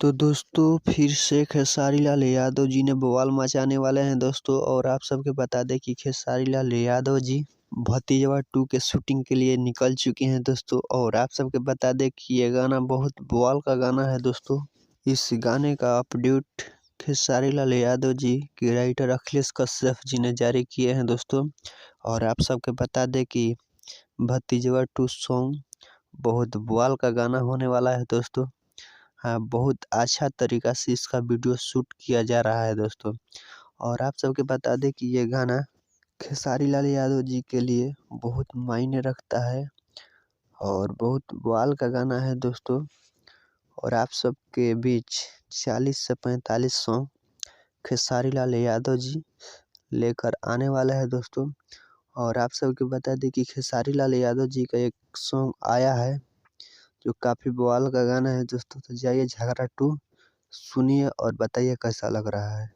तो दोस्तों फिर से खेसारी लाल यादव जी ने बवाल मचाने वाले हैं दोस्तों। और आप सबके बता दें कि खेसारी लाल यादव जी भतीजवा 2 के शूटिंग के लिए निकल चुके हैं दोस्तों। और आप सबके बता दें कि ये गाना बहुत बवाल का गाना है दोस्तों। इस गाने का अपडेट खेसारी लाल यादव जी के राइटर अखिलेश कश्यप जी ने जारी किए हैं दोस्तों। और आप सबके बता दें कि भतीजवा 2 सॉन्ग बहुत बवाल का गाना होने वाला है दोस्तों। हाँ, बहुत अच्छा तरीका से इसका वीडियो शूट किया जा रहा है दोस्तों। और आप सबके बता दें कि ये गाना खेसारी लाल यादव जी के लिए बहुत मायने रखता है और बहुत बवाल का गाना है दोस्तों। और आप सबके बीच 40 से 45 सॉन्ग खेसारी लाल यादव जी लेकर आने वाला है दोस्तों। और आप सबके बता दें कि खेसारी लाल यादव जी का एक सॉन्ग आया है जो काफ़ी बवाल का गाना है दोस्तों। तो जाइए झगड़ा 2 सुनिए और बताइए कैसा लग रहा है।